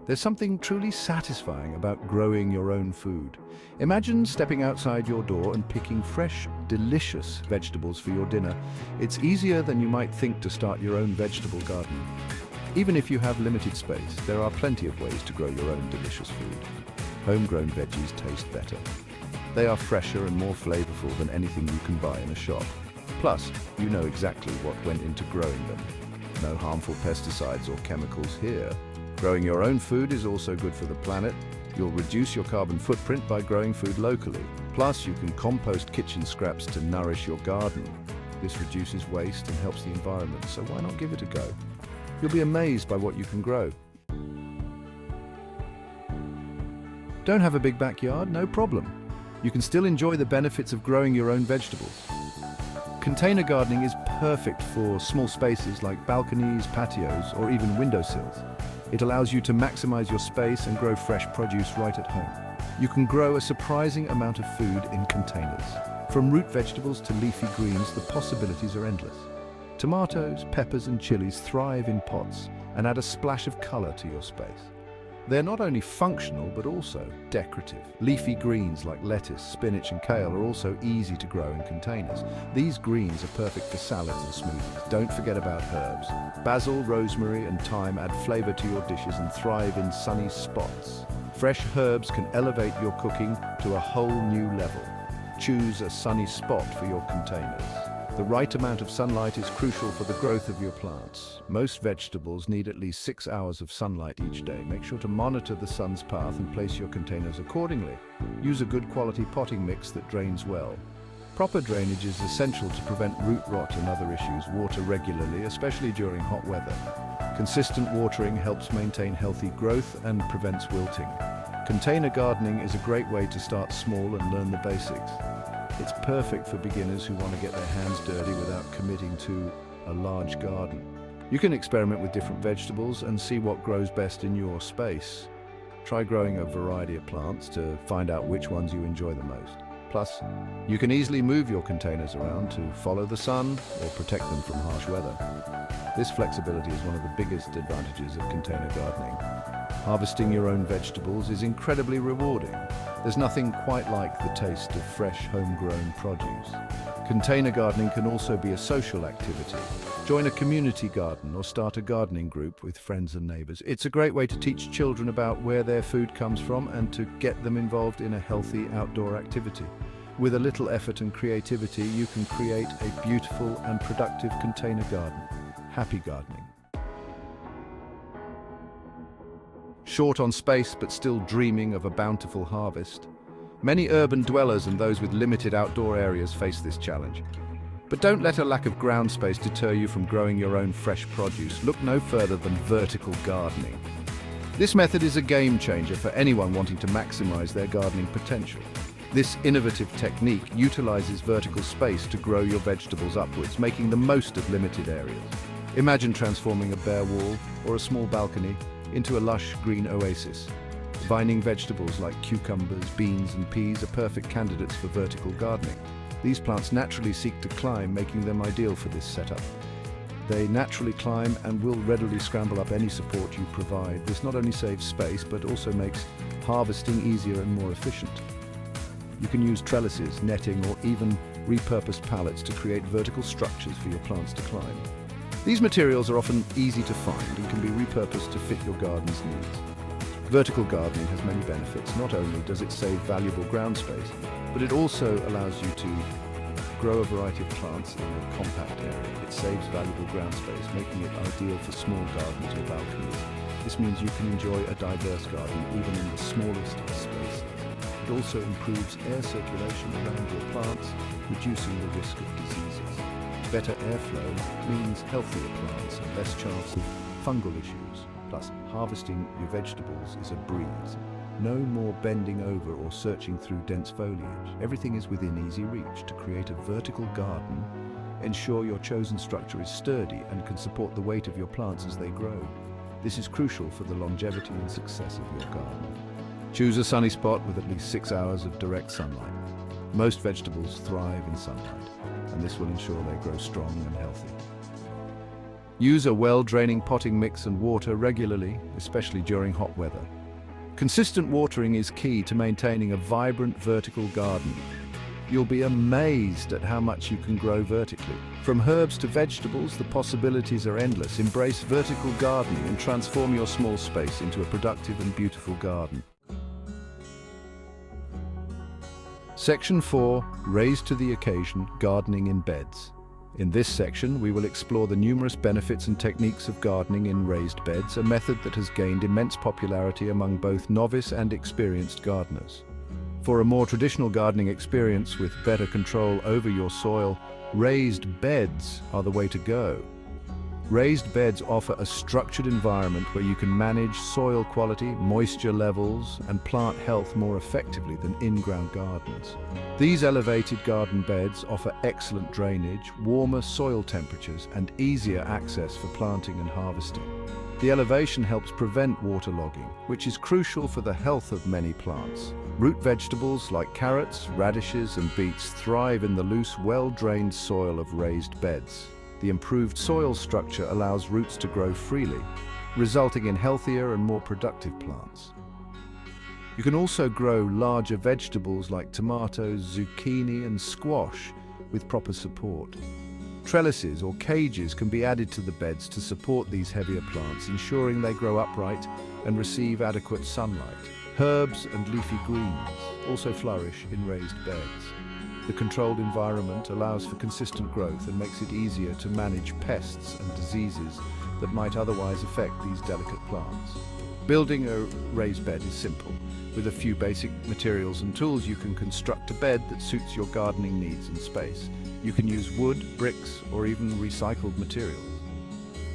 There's something truly satisfying about growing your own food. Imagine stepping outside your door and picking fresh, delicious vegetables for your dinner. It's easier than you might think to start your own vegetable garden. Even if you have limited space, there are plenty of ways to grow your own delicious food. Homegrown veggies taste better. They are fresher and more flavorful than anything you can buy in a shop. Plus, you know exactly what went into growing them. No harmful pesticides or chemicals here. Growing your own food is also good for the planet. You'll reduce your carbon footprint by growing food locally. Plus, you can compost kitchen scraps to nourish your garden. This reduces waste and helps the environment, so why not give it a go? You'll be amazed by what you can grow. Don't have a big backyard? No problem. You can still enjoy the benefits of growing your own vegetables. Container gardening is perfect for small spaces like balconies, patios, or even windowsills. It allows you to maximize your space and grow fresh produce right at home. You can grow a surprising amount of food in containers. From root vegetables to leafy greens, the possibilities are endless. Tomatoes, peppers, and chilies thrive in pots and add a splash of color to your space. They're not only functional, but also decorative. Leafy greens like lettuce, spinach, and kale are also easy to grow in containers. These greens are perfect for salads and smoothies. Don't forget about herbs. Basil, rosemary, and thyme add flavor to your dishes and thrive in sunny spots. Fresh herbs can elevate your cooking to a whole new level. Choose a sunny spot for your containers. The right amount of sunlight is crucial for the growth of your plants. Most vegetables need at least 6 hours of sunlight each day. Make sure to monitor the sun's path and place your containers accordingly. Use a good quality potting mix that drains well. Proper drainage is essential to prevent root rot and other issues. Water regularly, especially during hot weather. Consistent watering helps maintain healthy growth and prevents wilting. Container gardening is a great way to start small and learn the basics. It's perfect for beginners who want to get their hands dirty without committing to a large garden. You can experiment with different vegetables and see what grows best in your space. Try growing a variety of plants to find out which ones you enjoy the most. Plus, you can easily move your containers around to follow the sun or protect them from harsh weather. This flexibility is one of the biggest advantages of container gardening. Harvesting your own vegetables is incredibly rewarding. There's nothing quite like the taste of fresh, homegrown produce. Container gardening can also be a social activity. Join a community garden or start a gardening group with friends and neighbors. It's a great way to teach children about where their food comes from and to get them involved in a healthy outdoor activity. With a little effort and creativity, you can create a beautiful and productive container garden. Happy gardening. Short on space but still dreaming of a bountiful harvest. Many urban dwellers and those with limited outdoor areas face this challenge. But don't let a lack of ground space deter you from growing your own fresh produce. Look no further than vertical gardening. This method is a game changer for anyone wanting to maximize their gardening potential. This innovative technique utilizes vertical space to grow your vegetables upwards, making the most of limited areas. Imagine transforming a bare wall or a small balcony into a lush green oasis. Vining vegetables like cucumbers, beans, and peas are perfect candidates for vertical gardening. These plants naturally seek to climb, making them ideal for this setup. They naturally climb and will readily scramble up any support you provide. This not only saves space, but also makes harvesting easier and more efficient. You can use trellises, netting, or even repurposed pallets to create vertical structures for your plants to climb. These materials are often easy to find and can be repurposed to fit your garden's needs. Vertical gardening has many benefits. Not only does it save valuable ground space, but it also allows you to grow a variety of plants in a compact area. It saves valuable ground space, making it ideal for small gardens or balconies. This means you can enjoy a diverse garden even in the smallest of spaces. It also improves air circulation around your plants, reducing the risk of diseases. Better airflow means healthier plants and less chance of fungal issues. Plus, harvesting your vegetables is a breeze. No more bending over or searching through dense foliage. Everything is within easy reach. To create a vertical garden, ensure your chosen structure is sturdy and can support the weight of your plants as they grow. This is crucial for the longevity and success of your garden. Choose a sunny spot with at least 6 hours of direct sunlight. Most vegetables thrive in sunlight, and this will ensure they grow strong and healthy. Use a well-draining potting mix and water regularly, especially during hot weather. Consistent watering is key to maintaining a vibrant vertical garden. You'll be amazed at how much you can grow vertically. From herbs to vegetables, the possibilities are endless. Embrace vertical gardening and transform your small space into a productive and beautiful garden. Section 4. Raise to the occasion, gardening in beds. In this section, we will explore the numerous benefits and techniques of gardening in raised beds, a method that has gained immense popularity among both novice and experienced gardeners. For a more traditional gardening experience with better control over your soil, raised beds are the way to go. Raised beds offer a structured environment where you can manage soil quality, moisture levels, and plant health more effectively than in-ground gardens. These elevated garden beds offer excellent drainage, warmer soil temperatures, and easier access for planting and harvesting. The elevation helps prevent waterlogging, which is crucial for the health of many plants. Root vegetables like carrots, radishes, and beets thrive in the loose, well-drained soil of raised beds. The improved soil structure allows roots to grow freely, resulting in healthier and more productive plants. You can also grow larger vegetables like tomatoes, zucchini, and squash with proper support. Trellises or cages can be added to the beds to support these heavier plants, ensuring they grow upright and receive adequate sunlight. Herbs and leafy greens also flourish in raised beds. The controlled environment allows for consistent growth and makes it easier to manage pests and diseases that might otherwise affect these delicate plants. Building a raised bed is simple. With a few basic materials and tools, you can construct a bed that suits your gardening needs and space. You can use wood, bricks, or even recycled materials.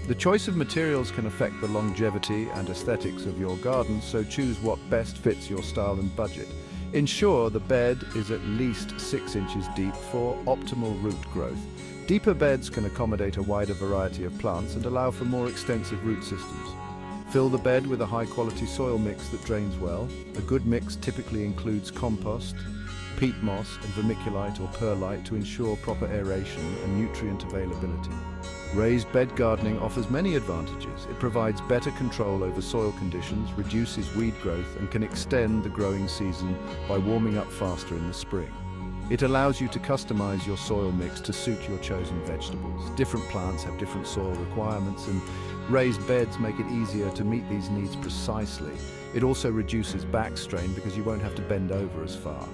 The choice of materials can affect the longevity and aesthetics of your garden, so choose what best fits your style and budget. Ensure the bed is at least 6 inches deep for optimal root growth. Deeper beds can accommodate a wider variety of plants and allow for more extensive root systems. Fill the bed with a high-quality soil mix that drains well. A good mix typically includes compost, peat moss, and vermiculite or perlite to ensure proper aeration and nutrient availability. Raised bed gardening offers many advantages. It provides better control over soil conditions, reduces weed growth, and can extend the growing season by warming up faster in the spring. It allows you to customize your soil mix to suit your chosen vegetables. Different plants have different soil requirements, and raised beds make it easier to meet these needs precisely. It also reduces back strain because you won't have to bend over as far.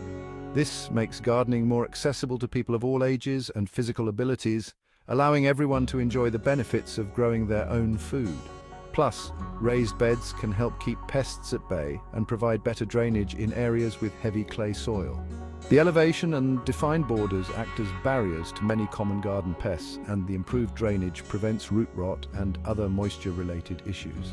This makes gardening more accessible to people of all ages and physical abilities, allowing everyone to enjoy the benefits of growing their own food. Plus, raised beds can help keep pests at bay and provide better drainage in areas with heavy clay soil. The elevation and defined borders act as barriers to many common garden pests, and the improved drainage prevents root rot and other moisture-related issues.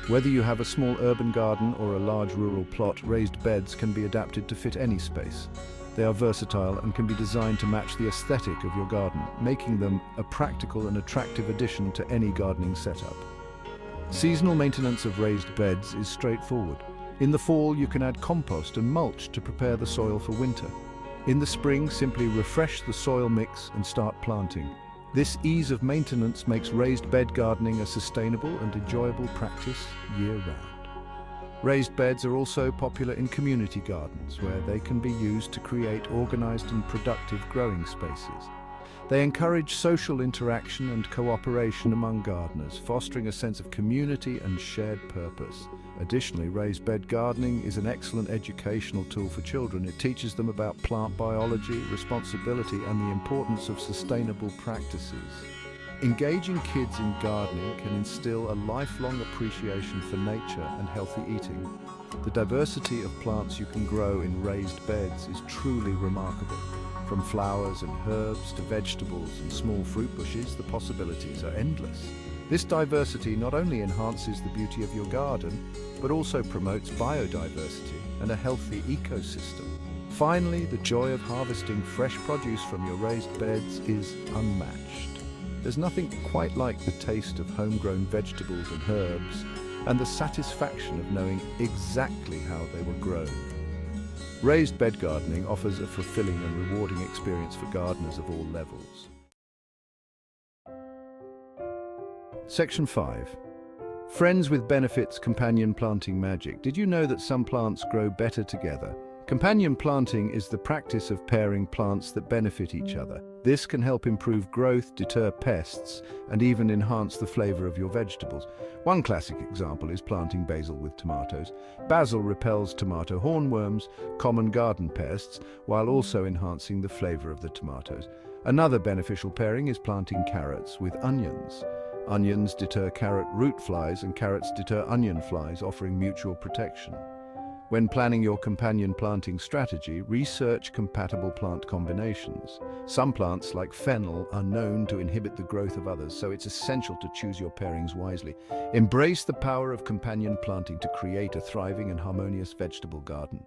Whether you have a small urban garden or a large rural plot, raised beds can be adapted to fit any space. They are versatile and can be designed to match the aesthetic of your garden, making them a practical and attractive addition to any gardening setup. Seasonal maintenance of raised beds is straightforward. In the fall, you can add compost and mulch to prepare the soil for winter. In the spring, simply refresh the soil mix and start planting. This ease of maintenance makes raised bed gardening a sustainable and enjoyable practice year-round. Raised beds are also popular in community gardens, where they can be used to create organized and productive growing spaces. They encourage social interaction and cooperation among gardeners, fostering a sense of community and shared purpose. Additionally, raised bed gardening is an excellent educational tool for children. It teaches them about plant biology, responsibility, and the importance of sustainable practices. Engaging kids in gardening can instill a lifelong appreciation for nature and healthy eating. The diversity of plants you can grow in raised beds is truly remarkable. From flowers and herbs to vegetables and small fruit bushes, the possibilities are endless. This diversity not only enhances the beauty of your garden, but also promotes biodiversity and a healthy ecosystem. Finally, the joy of harvesting fresh produce from your raised beds is unmatched. There's nothing quite like the taste of homegrown vegetables and herbs, and the satisfaction of knowing exactly how they were grown. Raised bed gardening offers a fulfilling and rewarding experience for gardeners of all levels. Section 5. Friends with benefits, companion planting magic. Did you know that some plants grow better together? Companion planting is the practice of pairing plants that benefit each other. This can help improve growth, deter pests, and even enhance the flavor of your vegetables. One classic example is planting basil with tomatoes. Basil repels tomato hornworms, common garden pests, while also enhancing the flavor of the tomatoes. Another beneficial pairing is planting carrots with onions. Onions deter carrot root flies and carrots deter onion flies, offering mutual protection. When planning your companion planting strategy, research compatible plant combinations. Some plants, like fennel, are known to inhibit the growth of others, so it's essential to choose your pairings wisely. Embrace the power of companion planting to create a thriving and harmonious vegetable garden.